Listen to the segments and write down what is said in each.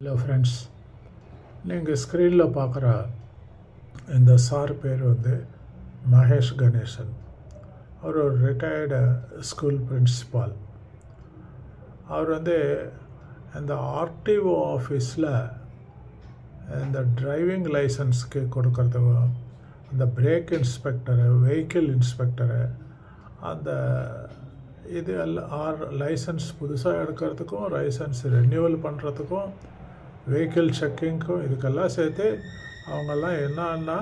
Hello friends, நீங்கள் ஸ்க்ரீனில் பார்க்குற இந்த சார் பேர் மகேஷ் கணேசன். அவர் ஒரு ரிட்டையர்டு ஸ்கூல் பிரின்சிபால். அவர் இந்த ஆர்டிஓ ஆஃபீஸில் இந்த டிரைவிங் லைசன்ஸ்க்கு கொடுக்கறதுக்கும், அந்த பிரேக் இன்ஸ்பெக்டரு, வெஹிக்கிள் இன்ஸ்பெக்டரு, அந்த இது எல்லாம் லைசன்ஸ் புதுசாக எடுக்கிறதுக்கும், லைசன்ஸ் ரெனியூவல் பண்ணுறதுக்கும், வெஹிக்கிள் செக்கிங்க்கும், இதுக்கெல்லாம் சேர்த்து அவங்கெல்லாம் என்னென்னா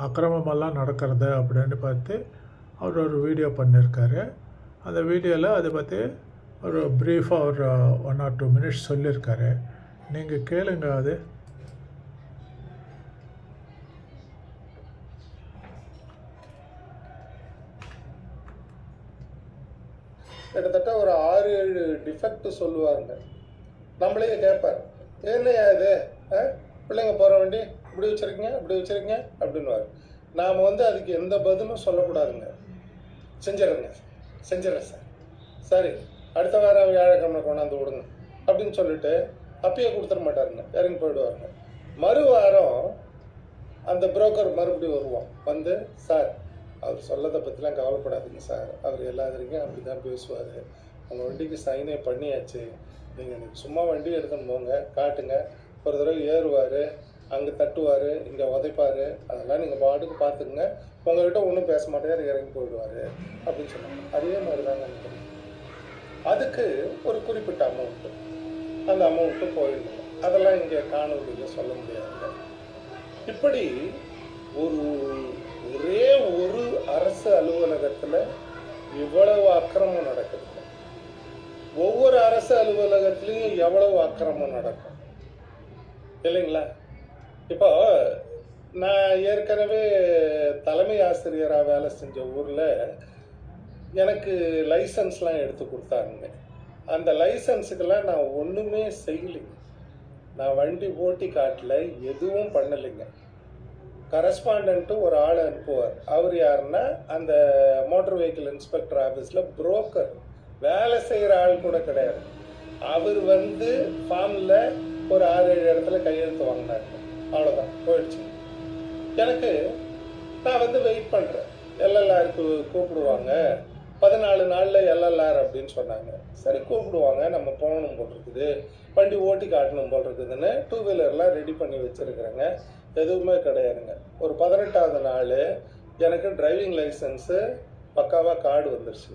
அக்கிரமமெல்லாம் நடக்கிறது அப்படின்னு பார்த்து அவர் ஒரு வீடியோ பண்ணியிருக்காரு. அந்த வீடியோவில் அதை பற்றி ஒரு ப்ரீஃபாக ஒரு 1 or 2 minutes சொல்லியிருக்காரு. நீங்கள் கேளுங்க. அது கிட்டத்தட்ட ஒரு 6-7 டிஃபெக்ட் சொல்லுவாங்க. நம்மளே கேட்பார், என்னையா இது, பிள்ளைங்க போகிற வண்டி இப்படி வச்சுருக்கீங்க இப்படி வச்சுருக்கீங்க அப்படின்வார். நாம் அதுக்கு எந்த பதிலும் சொல்லக்கூடாதுங்க. செஞ்சிடறேன் சார், சரி அடுத்த வாரம் வியாழக்கிழமை கொண்டாந்து விடுங்க அப்படின்னு சொல்லிட்டு அப்பயே கொடுத்துட மாட்டாருங்க, இறங்கி போயிடுவாருங்க. மறு வாரம் அந்த புரோக்கர் மறுபடியும் வருவோம், சார் அவர் சொல்லதை பற்றிலாம் கவலைப்படாதீங்க சார், அவர் எல்லாத்துக்கும் அப்படி தான் பேசுவார், உங்கள் வண்டிக்கு சைனே பண்ணியாச்சு, நீங்கள் எனக்கு சும்மா வண்டி எடுத்துன்னு போங்க, காட்டுங்க, ஒரு தடவை ஏறுவார், அங்கே தட்டுவார், இங்கே உதைப்பார், அதெல்லாம் நீங்கள் பாட்டுக்கு பார்த்துக்குங்க, உங்கள்கிட்ட ஒன்றும் பேச மாட்டார், இறங்கி போயிடுவார் அப்படின்னு சொன்னாங்க. அதே மாதிரி தாங்க நினைக்கிறேன். அதுக்கு ஒரு குறிப்பிட்ட அமௌண்ட்டு, அந்த அமௌண்ட்டு போயிடணும். அதெல்லாம் இங்கே காணொலியில் சொல்ல முடியாதுங்க. இப்படி ஒரே ஒரு அரசு அலுவலகத்தில் இவ்வளவு அக்கிரமம் நடக்குதுங்க. ஒவ்வொரு அரசு அலுவலகத்திலையும் எவ்வளவு அக்கிரமம் நடக்கும் இல்லைங்களா? இப்போ நான் ஏற்கனவே தலைமை ஆசிரியராக வேலை செஞ்ச ஊரில் எனக்கு லைசன்ஸ்லாம் எடுத்து கொடுத்தாங்க. அந்த லைசன்ஸுக்கெல்லாம் நான் ஒன்றுமே செய்யலைங்க. நான் வண்டி ஓட்டி காட்டல, எதுவும் பண்ணலைங்க. கரஸ்பாண்டன்ட்டு ஒரு ஆள் அனுப்புவார். அவர் யாருன்னா அந்த மோட்டர் வெஹிக்கிள் இன்ஸ்பெக்டர் ஆஃபீஸில் புரோக்கர், வேலை செய்கிற ஆள் கூட கிடையாது. அவர் ஃபார்மில் ஒரு 6-7 இடத்துல கையெழுத்து வாங்கினார். அவ்வளோதான், போயிடுச்சு. எனக்கு நான் வெயிட் பண்ணுறேன். எல்எல்ஆருக்கு கூப்பிடுவாங்க, 14 நாளில் எல்எல்ஆர் அப்படின்னு சொன்னாங்க. சரி கூப்பிடுவாங்க, நம்ம போகணும் போல் இருக்குது, வண்டி ஓட்டி காட்டணும் போல் இருக்குதுன்னு 2 வீலர்லாம் ரெடி பண்ணி வச்சுருக்குறேங்க. எதுவுமே கிடையாதுங்க. ஒரு 18ஆவது நாள் எனக்கு டிரைவிங் லைசன்ஸு பக்காவாக கார்டு வந்துருச்சு.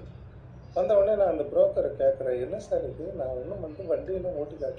வந்தவுடனே நான் அந்த புரோக்கரை கேட்குறேன், என்ன சார் இது, நான் ஒன்றும் வண்டியெல்லாம் ஓட்டி காட்டல.